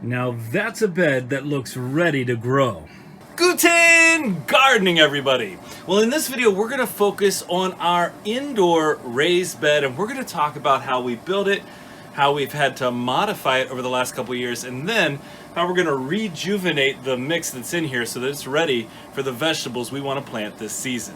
Now that's a bed that looks ready to grow. Guten gardening, everybody. Well, in this video, we're gonna focus on our indoor raised bed, and we're gonna talk about how we build it, how we've had to modify it over the last couple years, and then how we're gonna rejuvenate the mix that's in here so that it's ready for the vegetables we wanna plant this season.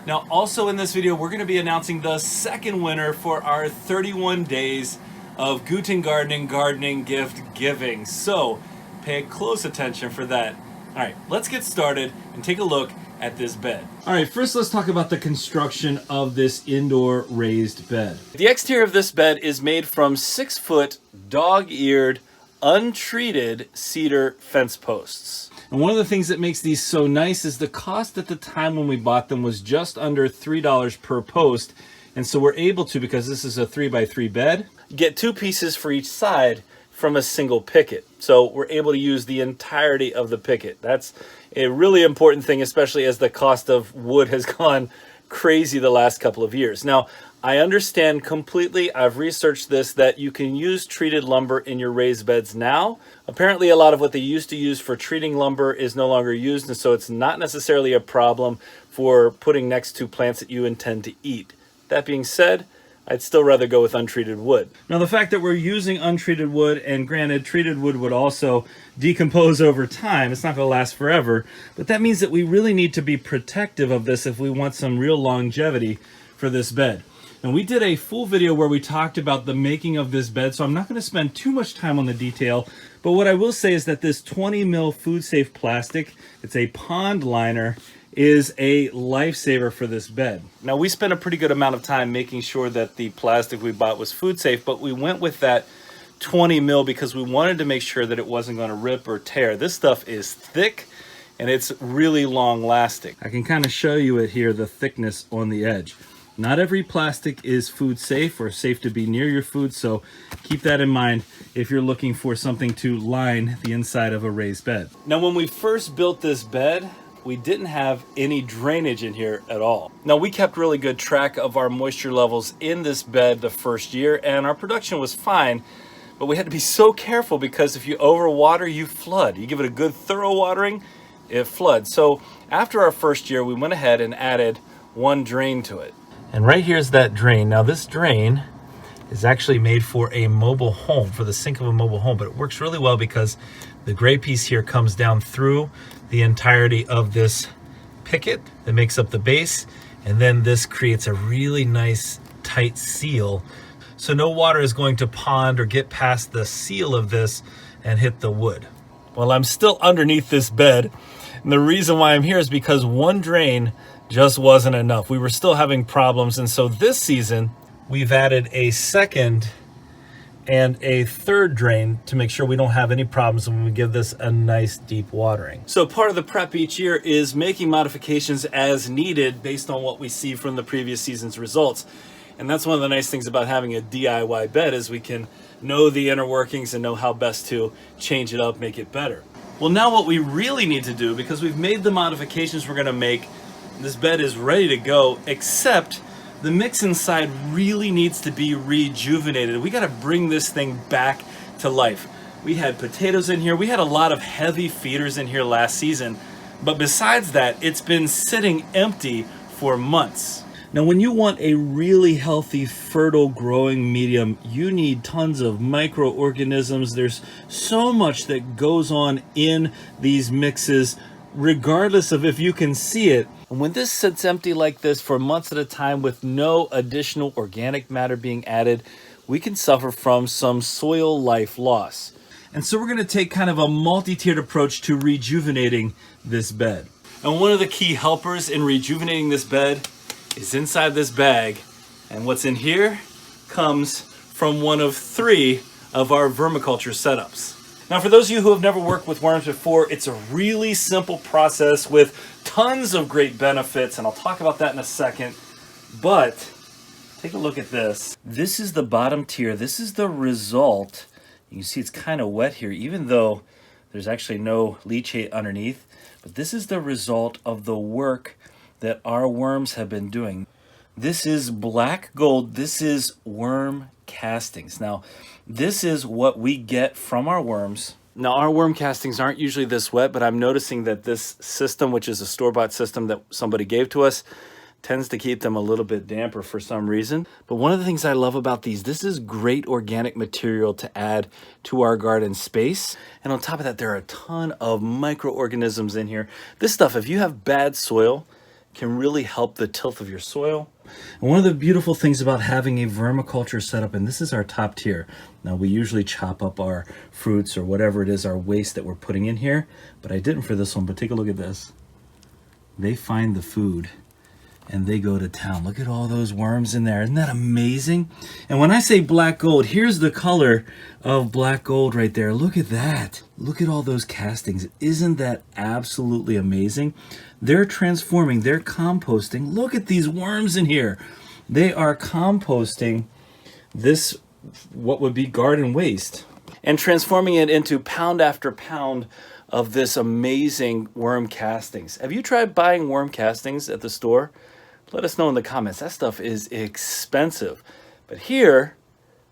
Now, also in this video, we're gonna be announcing the second winner for our 31 days of Guten gardening gift giving. So pay close attention for that. All right, let's get started and take a look at this bed. All right, first let's talk about the construction of this indoor raised bed. The exterior of this bed is made from 6-foot dog-eared, untreated cedar fence posts. And one of the things that makes these so nice is the cost at the time when we bought them was just under $3 per post. And so we're able to, because this is a 3x3 bed, get 2 pieces for each side from a single picket. So we're able to use the entirety of the picket. That's a really important thing, especially as the cost of wood has gone crazy the last couple of years. Now, I understand completely, I've researched this, that you can use treated lumber in your raised beds now. Apparently a lot of what they used to use for treating lumber is no longer used, and so it's not necessarily a problem for putting next to plants that you intend to eat. That being said, I'd still rather go with untreated wood. Now the fact that we're using untreated wood, and granted treated wood would also decompose over time, it's not going to last forever, but that means that we really need to be protective of this if we want some real longevity for this bed. And we did a full video where we talked about the making of this bed, so I'm not going to spend too much time on the detail, but what I will say is that this 20 mil food safe plastic, it's a pond liner, is a lifesaver for this bed. Now, we spent a pretty good amount of time making sure that the plastic we bought was food safe, but we went with that 20 mil because we wanted to make sure that it wasn't going to rip or tear. This stuff is thick and it's really long lasting. I can kind of show you it here, the thickness on the edge. Not every plastic is food safe or safe to be near your food, so keep that in mind if you're looking for something to line the inside of a raised bed. Now, when we first built this bed, we didn't have any drainage in here at all. Now, we kept really good track of our moisture levels in this bed the first year, and our production was fine, but we had to be so careful because if you overwater, you flood. You give it a good thorough watering, it floods. So after our first year, we went ahead and added one drain to it. And right here's that drain. Now this drain is actually made for a mobile home, for the sink of a mobile home, but it works really well because the gray piece here comes down through the entirety of this picket that makes up the base, and then this creates a really nice tight seal, so no water is going to pond or get past the seal of this and hit the wood. Well, I'm still underneath this bed, and the reason why I'm here is because one drain just wasn't enough. We were still having problems, and so this season we've added a second and a third drain to make sure we don't have any problems when we give this a nice deep watering. So part of the prep each year is making modifications as needed based on what we see from the previous season's results. And that's one of the nice things about having a DIY bed, is we can know the inner workings and know how best to change it up, make it better. Well, now what we really need to do, because we've made the modifications we're gonna make, this bed is ready to go, except the mix inside really needs to be rejuvenated. We gotta bring this thing back to life. We had potatoes in here. We had a lot of heavy feeders in here last season. But besides that, it's been sitting empty for months. Now, when you want a really healthy, fertile growing medium, you need tons of microorganisms. There's so much that goes on in these mixes, regardless of if you can see it. And when this sits empty like this for months at a time with no additional organic matter being added, we can suffer from some soil life loss. And so we're going to take kind of a multi-tiered approach to rejuvenating this bed. And one of the key helpers in rejuvenating this bed is inside this bag. And what's in here comes from one of 3 of our vermiculture setups. Now, for those of you who have never worked with worms before, it's a really simple process with tons of great benefits, and I'll talk about that in a second. But take a look at this. This is the bottom tier. This is the result. You can see it's kind of wet here, even though there's actually no leachate underneath. But this is the result of the work that our worms have been doing. This is black gold. This is worm castings. Now, this is what we get from our worms Now, our worm castings aren't usually this wet, but I'm noticing that this system, which is a store-bought system that somebody gave to us, tends to keep them a little bit damper for some reason. But one of the things I love about these, this is great organic material to add to our garden space. And on top of that, there are a ton of microorganisms in here. This stuff, if you have bad soil, can really help the tilth of your soil. And one of the beautiful things about having a vermiculture setup, and this is our top tier. Now, we usually chop up our fruits or whatever it is, our waste that we're putting in here, but I didn't for this one. But take a look at this. They find the food and they go to town. Look at all those worms in there. Isn't that amazing? And when I say black gold, here's the color of black gold right there. Look at that. Look at all those castings. Isn't that absolutely amazing? They're transforming, they're composting. Look at these worms in here. They are composting this, what would be garden waste, and transforming it into pound after pound of this amazing worm castings. Have you tried buying worm castings at the store? Let us know in the comments. That stuff is expensive. But here,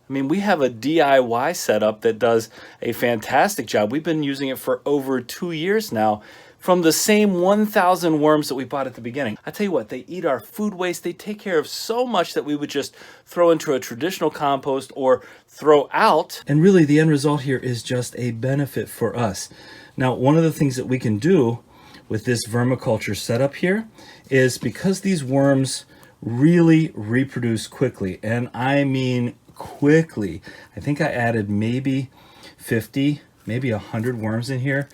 I mean, we have a DIY setup that does a fantastic job. We've been using it for over 2 years now from the same 1,000 worms that we bought at the beginning. I tell you what, they eat our food waste. They take care of so much that we would just throw into a traditional compost or throw out. And really, the end result here is just a benefit for us. Now, one of the things that we can do with this vermiculture setup here is, because these worms really reproduce quickly, and I mean quickly. I think I added maybe 50, maybe 100 worms in here.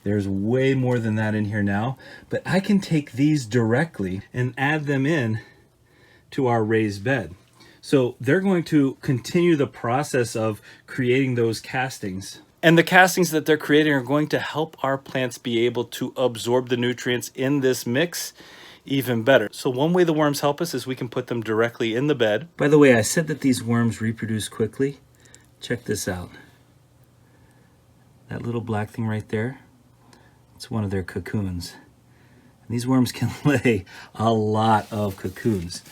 There's way more than that in here now, but I can take these directly and add them in to our raised bed. So they're going to continue the process of creating those castings. And the castings that they're creating are going to help our plants be able to absorb the nutrients in this mix even better. So one way the worms help us is we can put them directly in the bed. By the way, I said that these worms reproduce quickly. Check this out. That little black thing right there, it's one of their cocoons. And these worms can lay a lot of cocoons.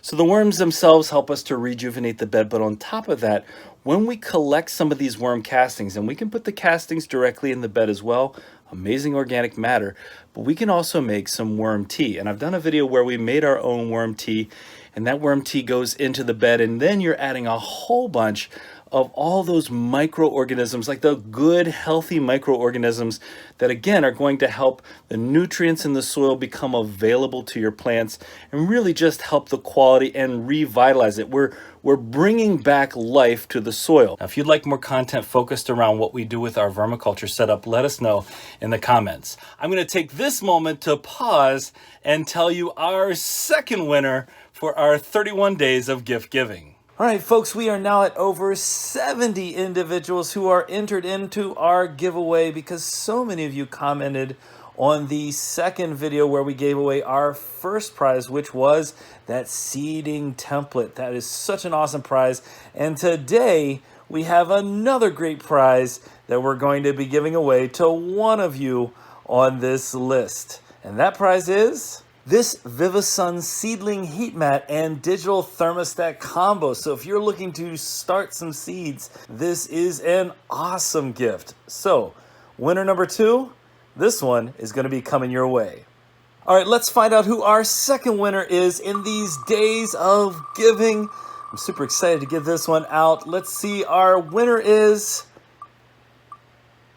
So the worms themselves help us to rejuvenate the bed, but on top of that, when we collect some of these worm castings, and we can put the castings directly in the bed as well, amazing organic matter, but we can also make some worm tea. And I've done a video where we made our own worm tea, and that worm tea goes into the bed, and then you're adding a whole bunch of all those microorganisms, like the good, healthy microorganisms that, again, are going to help the nutrients in the soil become available to your plants and really just help the quality and revitalize it. We're bringing back life to the soil. Now, if you'd like more content focused around what we do with our vermiculture setup, let us know in the comments. I'm going to take this moment to pause and tell you our second winner for our 31 days of gift giving. All right, folks, we are now at over 70 individuals who are entered into our giveaway, because so many of you commented on the second video where we gave away our first prize, which was that seeding template. That is such an awesome prize. And today we have another great prize that we're going to be giving away to one of you on this list. And that prize is this VivaSun seedling heat mat and digital thermostat combo. So if you're looking to start some seeds, this is an awesome gift. So winner number 2, this one is going to be coming your way. All right, let's find out who our second winner is in these days of giving. I'm super excited to give this one out. Let's see, our winner is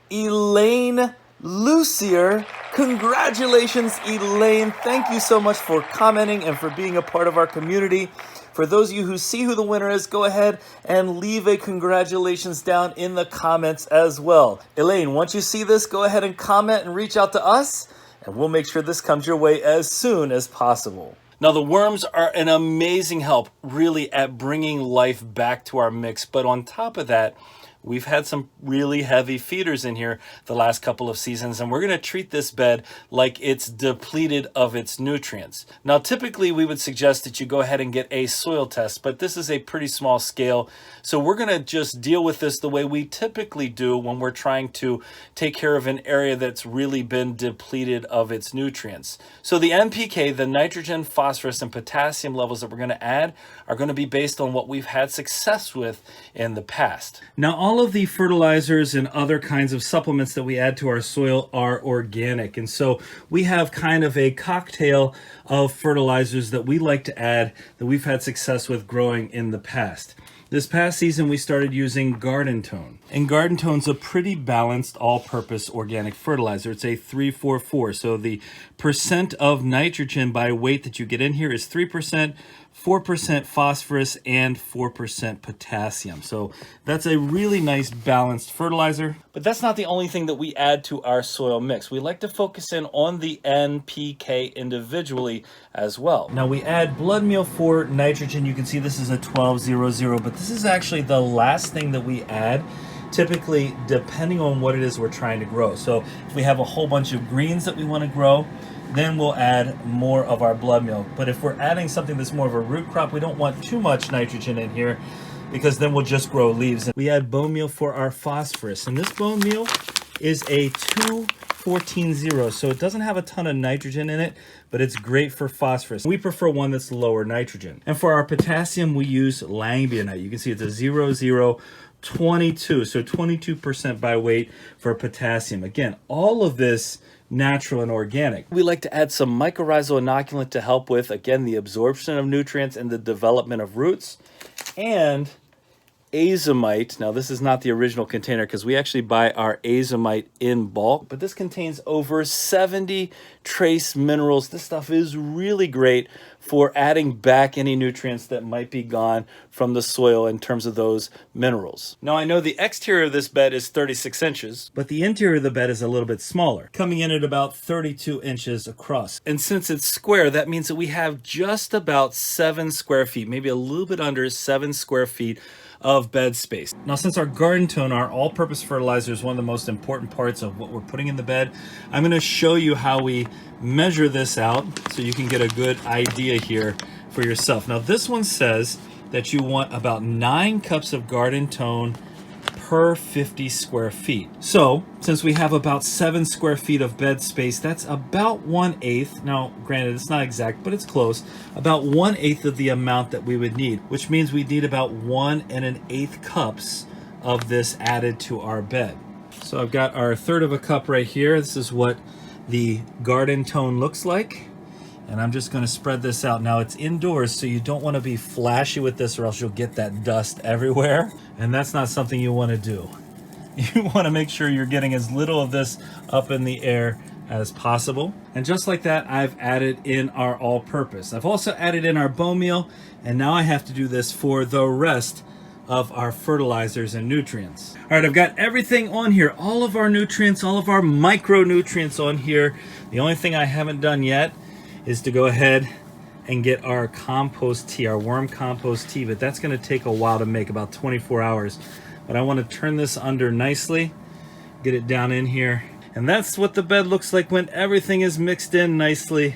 Elaine Lucier. Congratulations, Elaine. Thank you so much for commenting and for being a part of our community. For those of you who see who the winner is, go ahead and leave a congratulations down in the comments as well. Elaine, once you see this, go ahead and comment and reach out to us, and we'll make sure this comes your way as soon as possible. Now, the worms are an amazing help, really, at bringing life back to our mix. But on top of that, we've had some really heavy feeders in here the last couple of seasons, and we're going to treat this bed like it's depleted of its nutrients. Now, typically we would suggest that you go ahead and get a soil test, but this is a pretty small scale. So we're going to just deal with this the way we typically do when we're trying to take care of an area that's really been depleted of its nutrients. So the NPK, the nitrogen, phosphorus, and potassium levels that we're going to add are going to be based on what we've had success with in the past. Now, all all of the fertilizers and other kinds of supplements that we add to our soil are organic. And so we have kind of a cocktail of fertilizers that we like to add that we've had success with growing in the past. This past season, we started using Garden Tone. And Garden Tone's a pretty balanced all-purpose organic fertilizer. It's a 3-4-4. So the percent of nitrogen by weight that you get in here is 3%, 4% phosphorus, and 4% potassium. So that's a really nice balanced fertilizer. But that's not the only thing that we add to our soil mix. We like to focus in on the NPK individually as well. Now we add blood meal for nitrogen. You can see this is a 12-0-0, but this is actually the last thing that we add, typically depending on what it is we're trying to grow. So if we have a whole bunch of greens that we want to grow, then we'll add more of our blood meal. But if we're adding something that's more of a root crop, we don't want too much nitrogen in here because then we'll just grow leaves. We add bone meal for our phosphorus, and this bone meal is a 2-14-0, so it doesn't have a ton of nitrogen in it, but it's great for phosphorus. We prefer one that's lower nitrogen. And for our potassium, we use langbionite. You can see it's a 0-0-22, so 22% by weight for potassium. Again, all of this natural and organic. We like to add some mycorrhizal inoculant to help with, again, the absorption of nutrients and the development of roots. And azomite. Now, this is not the original container because we actually buy our azomite in bulk, but this contains over 70 trace minerals. This stuff is really great for adding back any nutrients that might be gone from the soil in terms of those minerals. Now, I know the exterior of this bed is 36 inches, but the interior of the bed is a little bit smaller, coming in at about 32 inches across. And since it's square, that means that we have just about 7 square feet, maybe a little bit under 7 square feet of bed space. Now, since our Garden Tone, our all-purpose fertilizer, is one of the most important parts of what we're putting in the bed, I'm going to show you how we measure this out so you can get a good idea here for yourself. Now, this one says that you want about 9 cups of Garden Tone per 50 square feet. So, since we have about 7 square feet of bed space, that's about 1/8. Now, granted, it's not exact, but it's close. About 1/8 of the amount that we would need, which means we need about 1 1/8 cups of this added to our bed. So I've got our 1/3 of a cup right here. This is what the Garden Tone looks like. And I'm just going to spread this out. Now, it's indoors, so you don't want to be flashy with this or else you'll get that dust everywhere. And that's not something you want to do. You want to make sure you're getting as little of this up in the air as possible. And just like that, I've added in our all-purpose. I've also added in our bone meal, and now I have to do this for the rest of our fertilizers and nutrients. All right, I've got everything on here, all of our nutrients, all of our micronutrients on here. The only thing I haven't done yet is to go ahead and get our compost tea, our worm compost tea, but that's going to take a while to make, about 24 hours. But I want to turn this under nicely, get it down in here, and that's what the bed looks like when everything is mixed in nicely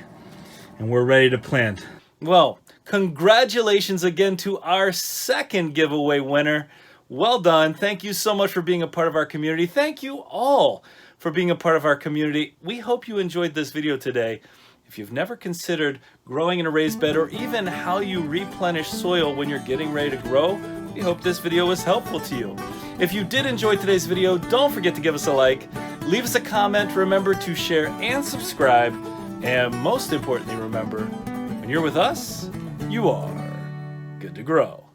and we're ready to plant. Well, congratulations again to our second giveaway winner. Well done. Thank you so much for being a part of our community. Thank you all for being a part of our community. We hope you enjoyed this video today. If you've never considered growing in a raised bed or even how you replenish soil when you're getting ready to grow, we hope this video was helpful to you. If you did enjoy today's video, don't forget to give us a like, leave us a comment, remember to share and subscribe, and most importantly, remember, when you're with us, you are good to grow.